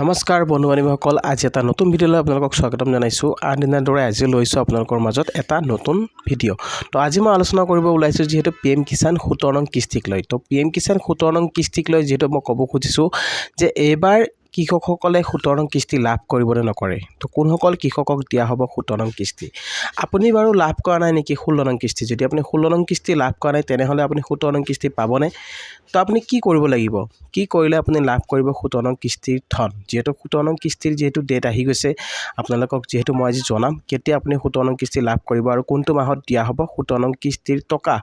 নমস্কাৰ বন্ধু বান্ধৱীসকল, আজি এটা নতুন ভিডিঅ'লৈ আপোনালোকক স্বাগতম জনাইছোঁ। আনদিনাৰ দৰে আজি লৈছোঁ আপোনালোকৰ মাজত এটা নতুন ভিডিঅ'। তো আজি মই আলোচনা কৰিব ওলাইছোঁ যিহেতু PM কিষাণ 17 নং কিস্তিক লৈ। তো PM কিষাণ 17 নং কিস্তিক লৈ যিহেতু মই ক'ব খুজিছোঁ যে এইবাৰ কৃষকসকলে 17 নং কিস্তি লাভ কৰিবনে নকৰে। তো কোনসকল কৃষকক দিয়া হ'ব 17 নং কিস্তি। আপুনি বাৰু লাভ কৰা নাই নেকি 16 নং কিস্তি? যদি আপুনি 16 নং কিস্তি লাভ কৰা নাই তেনেহ'লে আপুনি 17 নং কিস্তি পাবনে? তো আপুনি কি কৰিব লাগিব, কি কৰিলে আপুনি লাভ কৰিব 17 নং কিস্তিৰ ধন। যিহেতু 17 নং কিস্তিৰ যিহেতু ডেট আহি গৈছে, আপোনালোকক যিহেতু মই আজি জনাম কেতিয়া আপুনি 17 নং কিস্তি লাভ কৰিব আৰু কোনটো মাহত দিয়া হ'ব 17 নং কিস্তিৰ টকা।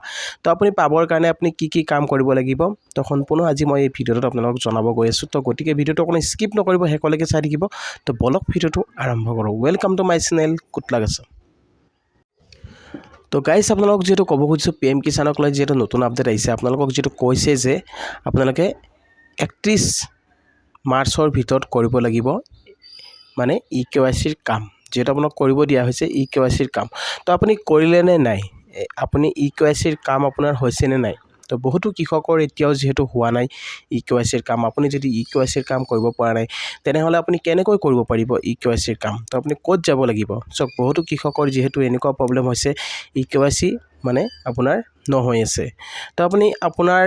তো আপুনি পাবৰ কাৰণে আপুনি কি কাম কৰিব লাগিব, তো সম্পূৰ্ণ আজি মই এই ভিডিঅ'টোত আপোনালোকক জনাব গৈ আছোঁ। তো গতিকে ভিডিঅ'টো অকণমান স্কিপ নকৰিব, শেষলৈকে চাই থাকিব। তো বলক ভিডিঅ'টো আৰম্ভ কৰোঁ। ৱেলকাম টু মাই চেনেল কুটলাগাছা। তো গাইজ আপোনালোকক যিহেতু ক'ব খুজিছোঁ PM কিষাণক লৈ যিহেতু নতুন আপডেট আহিছে, আপোনালোকক যিহেতু কৈছে যে আপোনালোকে 31 মাৰ্চৰ ভিতৰত কৰিব লাগিব মানে EKYCৰ কাম। যিহেতু আপোনাক কৰিব দিয়া হৈছে EKYCৰ কাম। তো আপুনি কৰিলে নে নাই, আপুনি EKYCৰ কাম আপোনাৰ হৈছে নে নাই। তো বহুতো কৃষকৰ এতিয়াও যিহেতু হোৱা নাই EKYCৰ কাম। আপুনি যদি EKYCৰ কাম কৰিব পৰা নাই তেনেহ'লে আপুনি কেনেকৈ কৰিব পাৰিব EKYCৰ কাম। তো আপুনি ক'ত যাব লাগিব। চাওক, বহুতো কৃষকৰ যিহেতু এনেকুৱা প্ৰব্লেম হৈছে EKYC মানে আপোনাৰ নহৈ আছে। তো আপুনি আপোনাৰ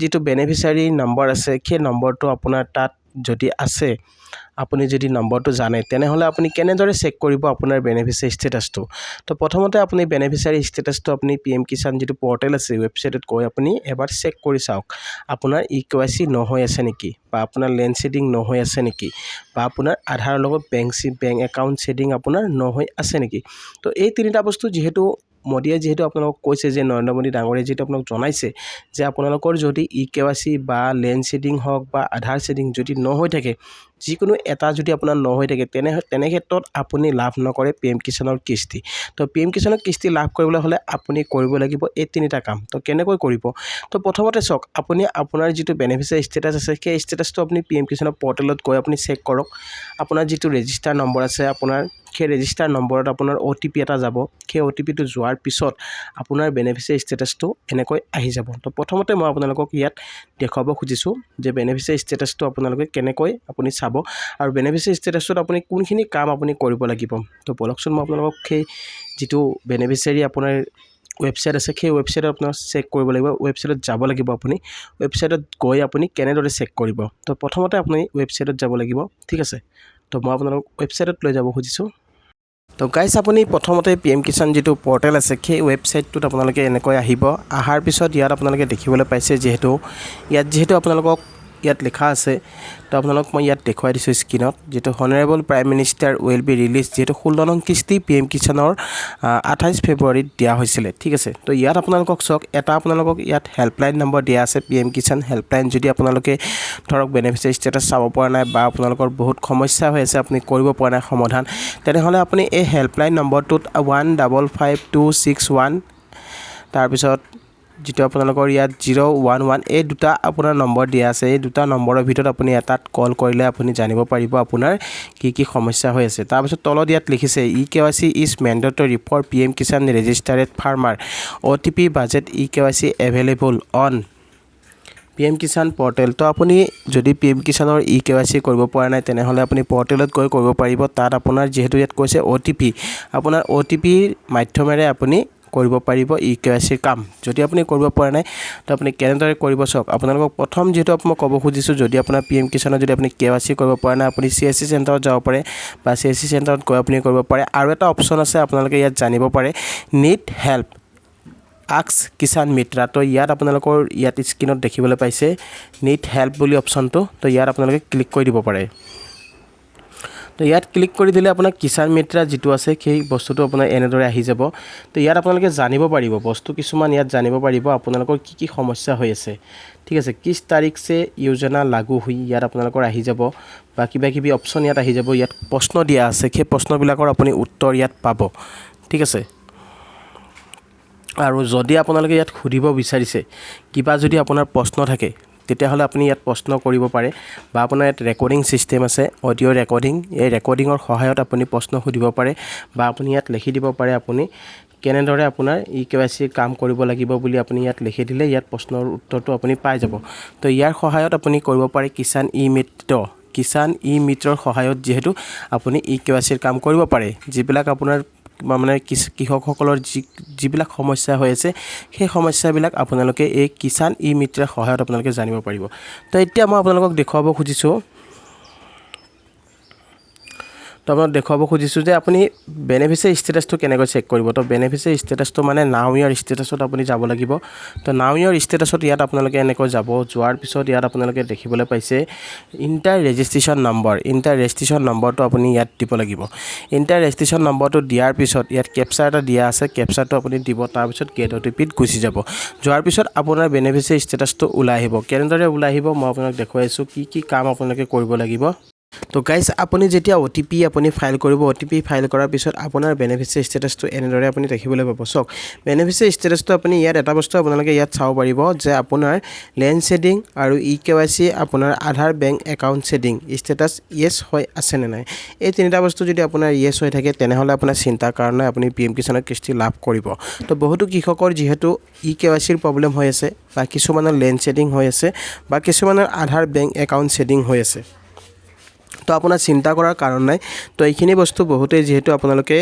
যিটো বেনিফিচিয়াৰী নম্বৰ আছে সেই নম্বৰটো আপোনাৰ তাত যদি আছে, আপুনি যদি নম্বৰটো জানে তেনেহ'লে আপুনি কেনেদৰে চেক কৰিব আপোনাৰ বেনিফিচিয়াৰী ষ্টেটাছটো। তো প্ৰথমতে আপুনি বেনিফিচিয়াৰী ষ্টেটাছটো আপুনি PM কিষাণ যিটো পৰ্টেল আছে ৱেবছাইটত গৈ আপুনি এবাৰ চেক কৰি চাওক আপোনাৰ EKYC নহৈ আছে নেকি, বা আপোনাৰ লেণ্ড ছেডিং নহৈ আছে নেকি, বা আপোনাৰ আধাৰৰ লগত বেংক একাউণ্ট ছেডিং আপোনাৰ নহৈ আছে নেকি। তো এই তিনিটা বস্তু যিহেতু মোদীয়ে যিহেতু আপোনালোকক কৈছে যে নৰেন্দ্ৰ মোদী ডাঙৰীয়ে যিহেতু আপোনাক জনাইছে যে আপোনালোকৰ যদি EKYC বা লেণ্ড ছেডিং হওক বা আধাৰ ছেডিং যদি নহৈ থাকে, যিকোনো এটা যদি আপোনাৰ নহৈ থাকে তেনে ক্ষেত্ৰত আপুনি লাভ নকৰে PM কিষাণৰ কিস্তি। তো PM কিষাণৰ কিস্তি লাভ কৰিবলৈ হ'লে আপুনি কৰিব লাগিব এই তিনিটা কাম। তো কেনেকৈ কৰিব, তো প্ৰথমতে চাওক, আপুনি আপোনাৰ যিটো বেনিফিচিয়াৰী ষ্টেটাছ আছে সেই ষ্টেটাছটো আপুনি PM কিষাণৰ পৰ্টেলত গৈ আপুনি চেক কৰক। আপোনাৰ যিটো ৰেজিষ্টাৰ নম্বৰ আছে আপোনাৰ সেই ৰেজিষ্টাৰ নম্বৰত আপোনাৰ OTP এটা যাব। সেই OTPটো যোৱাৰ পিছত আপোনাৰ বেনিফিচিয়াৰী ষ্টেটাছটো এনেকৈ আহি যাব। তো প্ৰথমতে মই আপোনালোকক ইয়াত দেখুৱাব খুজিছোঁ যে বেনিফিচিয়াৰী ষ্টেটাছটো আপোনালোকে কেনেকৈ আপুনি চাব আৰু বেনিফিচিয়াৰী ষ্টেটাছটোত আপুনি কোনখিনি কাম আপুনি কৰিব লাগিব। তো বলকচোন মই আপোনালোকক সেই যিটো বেনিফিচিয়াৰী আপোনাৰ ৱেবছাইট আছে সেই ৱেবছাইটত আপোনাৰ চেক কৰিব লাগিব। ৱেবছাইটত যাব লাগিব, আপুনি ৱেবছাইটত গৈ আপুনি কেনেদৰে চেক কৰিব। তো প্ৰথমতে আপুনি ৱেবছাইটত যাব লাগিব, ঠিক আছে। তো মই আপোনালোকক ৱেবছাইটত লৈ যাব খুজিছোঁ। তো গাইজ আপুনি প্ৰথমতে PM কিষাণ যিটো পৰ্টেল আছে সেই ৱেবছাইটটোত আপোনালোকে এনেকৈ আহিব। অহাৰ পিছত ইয়াত আপোনালোকে দেখিবলৈ পাইছে যিহেতু আপোনালোকক ইয়াত লিখা আছে, তো আপোনালোক মই ইয়াত দেখুৱাই দিছোঁ স্ক্ৰীনত, যিটো honourable prime minister will be release, যিহেতু 16 নং কিস্তি PM কিষাণৰ 28 ফেব্ৰুৱাৰীত দিয়া হৈছিলে, ঠিক আছে। তো ইয়াত আপোনালোকক চাওক, এটা আপোনালোকক ইয়াত হেল্পলাইন নম্বৰ দিয়া আছে PM কিষাণ হেল্পলাইন। যদি আপোনালোকে ধৰক বেনিফিচিয়াৰী ষ্টেটাছ চাব পৰা নাই বা আপোনালোকৰ বহুত সমস্যা হৈ আছে, আপুনি কৰিব পৰা নাই সমাধান, তেনেহ'লে আপুনি এই হেল্পলাইন নম্বৰটোত 155261 তাৰপিছত যিটো আপোনালোকৰ ইয়াত 011 এই দুটা আপোনাৰ নম্বৰ দিয়া আছে। এই দুটা নম্বৰৰ ভিতৰত আপুনি এটাত কল কৰিলে আপুনি জানিব পাৰিব আপোনাৰ কি সমস্যা হৈ আছে। তাৰপিছত তলত ইয়াত লিখিছে EKYC is mandatory for PM Kisan registered farmer, OTP based EKYC available on PM Kisan portal. তো আপুনি যদি PM কিষাণৰ EKYC কৰিব পৰা নাই তেনেহ'লে আপুনি পৰ্টেলত গৈ কৰিব পাৰিব। তাত আপোনাৰ যিহেতু ইয়াত কৈছে OTP, আপোনাৰ OTPৰ মাধ্যমেৰে আপুনি কৰিব পাৰিব EKYCৰ কাম। যদি আপুনি কৰিব পৰা নাই তো আপুনি কেনেদৰে কৰিব চাওক। আপোনালোকক প্ৰথম যিহেতু মই ক'ব খুজিছোঁ, যদি আপোনাৰ PM কিষাণৰ যদি আপুনি KYC কৰিব পৰা নাই আপুনি CSC চেণ্টাৰত যাব পাৰে বা CSC চেণ্টাৰত গৈ আপুনি কৰিব পাৰে। আৰু এটা অপশ্যন আছে আপোনালোকে ইয়াত জানিব পাৰে, need help ask Kisan Mitra. তো ইয়াত আপোনালোকৰ ইয়াত স্ক্ৰীনত দেখিবলৈ পাইছে নিড হেল্প বুলি অপশ্যনটো। তো ইয়াত আপোনালোকে ক্লিক কৰি দিব পাৰে। তো ইয়াত ক্লিক কৰি দিলে আপোনাৰ কিষাণ মিত্ৰা যিটো আছে সেই বস্তুটো আপোনাৰ এনেদৰে আহি যাব। তো ইয়াত আপোনালোকে জানিব পাৰিব বস্তু কিছুমান, ইয়াত জানিব পাৰিব আপোনালোকৰ কি সমস্যা হৈ আছে, ঠিক আছে। 30 তাৰিখ সে যোজনা লাগু হৈ ইয়াত আপোনালোকৰ আহি যাব বা কিবাকিবি অপশ্যন ইয়াত আহি যাব। ইয়াত প্ৰশ্ন দিয়া আছে, সেই প্ৰশ্নবিলাকৰ আপুনি উত্তৰ ইয়াত পাব, ঠিক আছে। আৰু যদি আপোনালোকে ইয়াত সুধিব বিচাৰিছে কিবা, যদি আপোনাৰ প্ৰশ্ন থাকে তেতিয়াহ'লে আপুনি ইয়াত প্ৰশ্ন কৰিব পাৰে, বা আপোনাৰ ইয়াত ৰেকৰ্ডিং ছিষ্টেম আছে, অডিঅ' ৰেকৰ্ডিং। এই ৰেকৰ্ডিঙৰ সহায়ত আপুনি প্ৰশ্ন সুধিব পাৰে বা আপুনি ইয়াত লিখি দিব পাৰে আপুনি কেনেদৰে আপোনাৰ EKYC কাম কৰিব লাগিব বুলি আপুনি ইয়াত লিখি দিলে ইয়াত প্ৰশ্নৰ উত্তৰটো আপুনি পাই যাব। তো ইয়াৰ সহায়ত আপুনি কৰিব পাৰে কিষাণ ই মিত্ৰ কিষাণ ই মিত্ৰৰ সহায়ত যিহেতু আপুনি ইকেৱাইচিৰ কাম কৰিব পাৰে যিবিলাক আপোনাৰ মানে কৃষকসকলৰ যিবিলাক সমস্যা হৈ আছে সেই সমস্যাবিলাক আপোনালোকে এই কিষাণ ই মিত্ৰৰ সহায়ত আপোনালোকে জানিব পাৰিব তো এতিয়া মই আপোনালোকক দেখুৱাব খুজিছোঁ তো আপোনাক দেখুৱাব খুজিছোঁ যে আপুনি বেনিফিচিয়াৰী ষ্টেটাছটো কেনেকৈ চেক কৰিব তো বেনিফিচিয়াৰী ষ্টেটাছটো মানে নাও ইয়াৰ ষ্টেটাছত আপুনি যাব লাগিব তো নাও ইয়াৰ ষ্টেটাছত ইয়াত আপোনালোকে এনেকৈ যাব যোৱাৰ পিছত ইয়াত আপোনালোকে দেখিবলৈ পাইছে ইণ্টাৰ ৰেজিষ্ট্ৰেশ্যন নম্বৰটো আপুনি ইয়াত দিব লাগিব ইণ্টাৰ ৰেজিষ্ট্ৰেশ্যন নম্বৰটো দিয়াৰ পিছত ইয়াত কেপচাৰ এটা দিয়া আছে কেপচাৰটো আপুনি দিব তাৰপিছত গেট অ'টিপিত গুচি যাব যোৱাৰ পিছত আপোনাৰ বেনিফিচিয়াৰী ষ্টেটাছটো ওলাই আহিব কেনেদৰে ওলাই আহিব মই আপোনাক দেখুৱাইছোঁ কি কাম আপোনালোকে কৰিব লাগিব তো গাইজ আপুনি যেতিয়া OTP আপুনি ফাইল কৰিব OTP ফাইল কৰাৰ পিছত আপোনাৰ বেনিফিচিয়াৰী ষ্টেটাছটো এনেদৰে আপুনি দেখিবলৈ পাব চাওক বেনিফিচিয়াৰী ষ্টেটাছটো আপুনি ইয়াত এটা বস্তু আপোনালোকে ইয়াত চাব পাৰিব যে আপোনাৰ লেণ্ড শেডিং আৰু ইকেৱাইচি আপোনাৰ Aadhaar bank account seeding status yes হৈ আছে নে নাই এই তিনিটা বস্তু যদি আপোনাৰ ইয়েছ হৈ থাকে তেনেহ'লে আপোনাৰ চিন্তাৰ কাৰণে আপুনি PM কিষাণৰ কিস্তি লাভ কৰিব তো বহুতো কৃষকৰ যিহেতু ইকেৱাইচিৰ প্ৰব্লেম হৈ আছে বা কিছুমানৰ লেণ্ড শেডিং হৈ আছে বা কিছুমানৰ আধাৰ বেংক একাউণ্ট শেডিং হৈ আছে তো আপোনাৰ চিন্তা কৰাৰ কাৰণ নাই তো এইখিনি বস্তু বহুতেই যেহেতু আপোনালোকে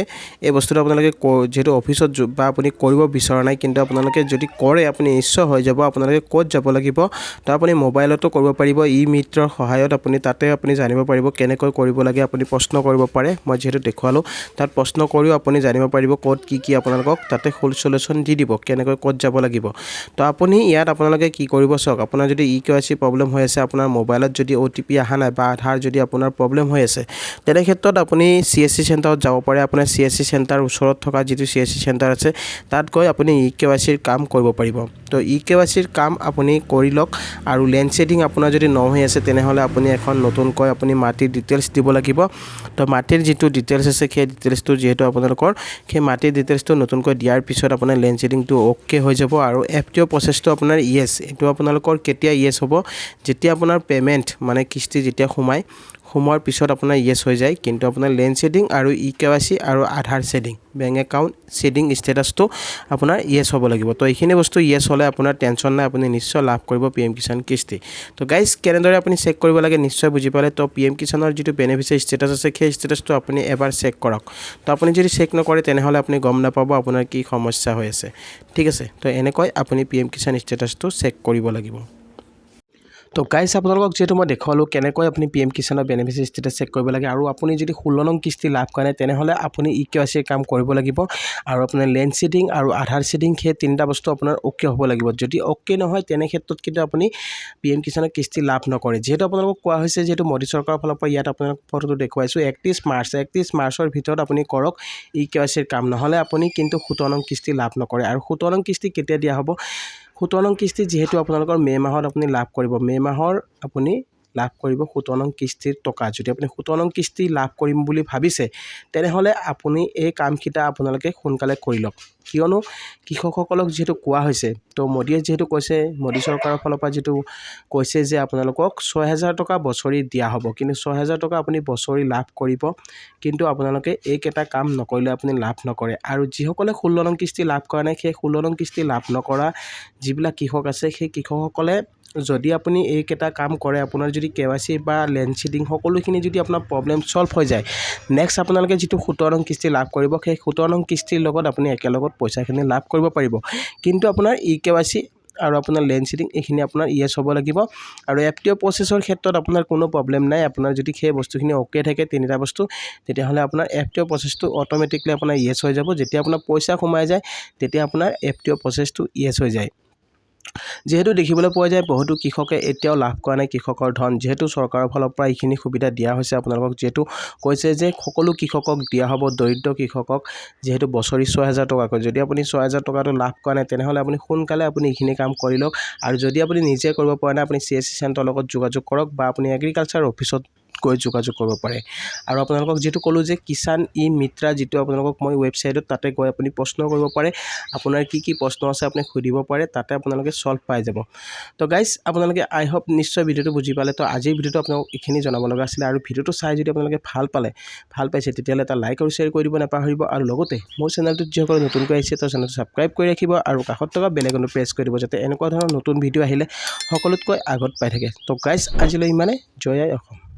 এই বস্তুটো আপোনালোকে যেহেতু অফিসত বা আপুনি কৰিব বিচৰা নাই কিন্তু আপোনালোকে যদি কৰে আপুনি নিশ্চয় হৈ যাব আপোনালোকে ক'ত যাব লাগিব তো আপুনি মোবাইলতো কৰিব পাৰিব ই মিত্ৰৰ সহায়ত আপুনি তাতে আপুনি জানিব পাৰিব কেনেকৈ কৰিব লাগে আপুনি প্ৰশ্ন কৰিব পাৰে মই যেহেতু দেখুৱালো তাত প্ৰশ্ন কৰিও আপুনি জানিব পাৰিব ক'ত কি আপোনালোকক তাতে ফুল সলিউশন দি দিব কেনেকৈ ক'ত যাব লাগিব তো আপুনি ইয়াত আপোনালোকে কি কৰিব চাওক আপোনাৰ যদি ইকেৱাইচি প্ৰব্লেম হৈ আছে আপোনাৰ মোবাইলত যদি OTP আহা নাই বা আধাৰ যদি আপোনাৰ প্ৰব্লেম হৈ আছে তেনে ক্ষেত্ৰত আপুনি CSC চেণ্টাৰত যাব পাৰে আপোনাৰ CSC চেণ্টাৰ ওচৰত থকা যিটো CSC চেণ্টাৰ আছে তাত গৈ আপুনি ইকেৱাইচিৰ কাম কৰিব পাৰিব তো ইকেৱাইচিৰ কাম আপুনি কৰি লওক আৰু লেণ্ড শেডিং আপোনাৰ যদি ন হৈ আছে তেনেহ'লে আপুনি এখন নতুনকৈ আপুনি মাটিৰ ডিটেইলছ দিব লাগিব তো মাটিৰ যিটো ডিটেইলছ আছে সেই ডিটেইলছটো যেহেতু আপোনালোকৰ সেই মাটিৰ ডিটেইলছটো নতুনকৈ দিয়াৰ পিছত আপোনাৰ লেণ্ড শেডিংটো ওকে হৈ যাব আৰু FTO প্ৰচেছটো আপোনাৰ ইয়েছ এইটো আপোনালোকৰ কেতিয়া ইয়েছ হ'ব যেতিয়া আপোনাৰ পেমেণ্ট মানে কিস্তি যেতিয়া সোমোৱাৰ পিছত আপোনাৰ ইয়েছ হৈ যায় কিন্তু আপোনাৰ লেণ্ড শেডিং আৰু ইকেৱাইচি আৰু আধাৰ শেডিং বেংক একাউণ্ট শেডিং ষ্টেটাছটো আপোনাৰ ইয়েছ হ'ব লাগিব তো এইখিনি বস্তু ইয়েছ হ'লে আপোনাৰ টেনশ্যন নাই আপুনি নিশ্চয় লাভ কৰিব PM কিষাণ কিস্তি তো গাইজ কেনেদৰে আপুনি চেক কৰিব লাগে নিশ্চয় বুজি পালে তো PM কিষাণৰ যিটো বেনিফিচিয়াৰী ষ্টেটাছ আছে সেই ষ্টেটাছটো আপুনি এবাৰ চেক কৰক তো আপুনি যদি চেক নকৰে তেনেহ'লে আপুনি গম নাপাব আপোনাৰ কি সমস্যা হৈ আছে ঠিক আছে তো এনেকৈ আপুনি PM কিষাণ ষ্টেটাছটো চেক কৰিব লাগিব তো গাইজ আপোনালোকক যেহেতু মই দেখুৱালোঁ কেনেকৈ আপুনি PM কিষাণৰ বেনিফিচিয়াৰী ষ্টেটাছ চেক কৰিব লাগে আৰু আপুনি যদি 16 নং কিস্তি লাভ কৰে তেনেহ'লে আপুনি ইকেৱাইচিৰ কাম কৰিব লাগিব আৰু আপোনাৰ লেণ্ড শেডিং আৰু আধাৰ শেডিং সেই তিনিটা বস্তু আপোনাৰ ওকে হ'ব লাগিব যদি ওকে নহয় তেনে ক্ষেত্ৰত কিন্তু আপুনি PM কিষাণৰ কিস্তি লাভ নকৰে যেহেতু আপোনালোকক কোৱা হৈছে যেহেতু মোদী চৰকাৰৰ ফালৰ পৰা ইয়াত আপোনালোক ফটোটো দেখুৱাইছোঁ 31 মাৰ্চৰ ভিতৰত আপুনি কৰক ইকেৱাইচিৰ কাম নহ'লে আপুনি কিন্তু 17 নং কিস্তি লাভ নকৰে আৰু 17 নং কিস্তি কেতিয়া দিয়া হ'ব 17 নং কিস্তি যেহেতু আপোনালোকৰ মে মাহত আপুনি লাভ কৰিব মে মাহৰ আপুনি লাভ কৰিব 17 নং কিস্তিৰ টকা যদি আপুনি 17 নং কিস্তি লাভ কৰিম বুলি ভাবিছে তেনেহ'লে আপুনি এই কামকেইটা আপোনালোকে সোনকালে কৰি লওক কিয়নো কৃষকসকলক যেহেতু কোৱা হৈছে তো মোদীয়ে যেহেতু কৈছে মোদী চৰকাৰৰ ফালৰ পৰা যেহেতু কৈছে যে আপোনালোকক 6000 টকা বছৰি দিয়া হ'ব কিন্তু 6000 টকা আপুনি বছৰি লাভ কৰিব কিন্তু আপোনালোকে এইকেইটা কাম নকৰিলে আপুনি লাভ নকৰে আৰু যিসকলে 16 নং কিস্তি লাভ কৰা নাই সেই 16 নং কিস্তি লাভ নকৰা যিবিলাক কৃষক আছে সেই কৃষকসকলে যদি আপুনি এইকেইটা কাম কৰে আপোনাৰ যদি কেৱাইচি বা লেণ্ড শেডিং সকলোখিনি যদি আপোনাৰ প্ৰব্লেম সলভ হৈ যায় নেক্সট আপোনালোকে যিটো 17 নং কিস্তি লাভ কৰিব সেই 17 নং কিস্তিৰ লগত আপুনি একেলগত পইচাখিনি লাভ কৰিব পাৰিব কিন্তু আপোনাৰ ইকেৱাইচি আৰু আপোনাৰ লেণ্ড শেডিং এইখিনি আপোনাৰ ইয়েছ হ'ব লাগিব আৰু FTO প্ৰচেছৰ ক্ষেত্ৰত আপোনাৰ কোনো প্ৰব্লেম নাই আপোনাৰ যদি সেই বস্তুখিনি ওকে থাকে তিনিটা বস্তু তেতিয়াহ'লে আপোনাৰ FTO প্ৰচেছটো অট'মেটিকলি আপোনাৰ ইয়েছ হৈ যাব যেতিয়া আপোনাৰ পইচা সোমাই যায় তেতিয়া আপোনাৰ FTO প্ৰচেছটো ইয়েছ হৈ যায় যেহেতু দেখিবলৈ পোৱা যায় বহুতো কৃষকে এতিয়াও লাভ কৰা নাই কৃষকৰ ধন যেহেতু চৰকাৰৰ ফালৰ পৰা এইখিনি সুবিধা দিয়া হৈছে আপোনালোকক যেহেতু কৈছে যে সকলো কৃষকক দিয়া হ'ব দৰিদ্ৰ কৃষকক যেহেতু বছৰি 6000 টকাকৈ যদি আপুনি 6000 টকাটো লাভ কৰা নাই তেনেহ'লে আপুনি সোনকালে আপুনি এইখিনি কাম কৰি লওক আৰু যদি আপুনি নিজে কৰিব পৰা নাই আপুনি CSC চেণ্টাৰৰ লগত যোগাযোগ কৰক বা আপুনি এগ্ৰিকালচাৰ অফিচত গৈ যোগাযোগ কৰিব পাৰে আৰু আপোনালোকক যেটো ক'লো যে কিষাণ ই মিত্ৰা যেটো আপোনালোকক মই ৱেবছাইটত তাতে গৈ আপুনি প্ৰশ্ন কৰিব পাৰে আপোনাৰ কি প্ৰশ্ন আছে আপুনি সুধিব পাৰে তাতে আপোনালোকে সলভ পাই যাব তো গাইস আপোনালোকে আই হোপ নিশ্চয় ভিডিওটো বুজি পালে তো আজিৰ ভিডিওটো আপোনালোক এখিনি জনাব লগা আছিল আৰু ভিডিওটো চাই যদি আপোনালোকে ভাল পাইছে তেতিয়ালে এটা লাইক আৰু শেয়াৰ কৰি দিব নাপাহৰিব আৰু লগতে মোৰ চেনেলটো যিসকল নতুনকৈ আহিছে তো চেনেলটো সাবস্ক্ৰাইব কৰি ৰাখিব আৰু কাষত থকা বেল আইকনটো প্ৰেছ কৰি দিব যাতে এনেকুৱা ধৰণৰ নতুন ভিডিও আহিলে সকলোতকৈ আগত পাই থাকে তো গাইস আজিলৈ ইমানে জয় আই অসম।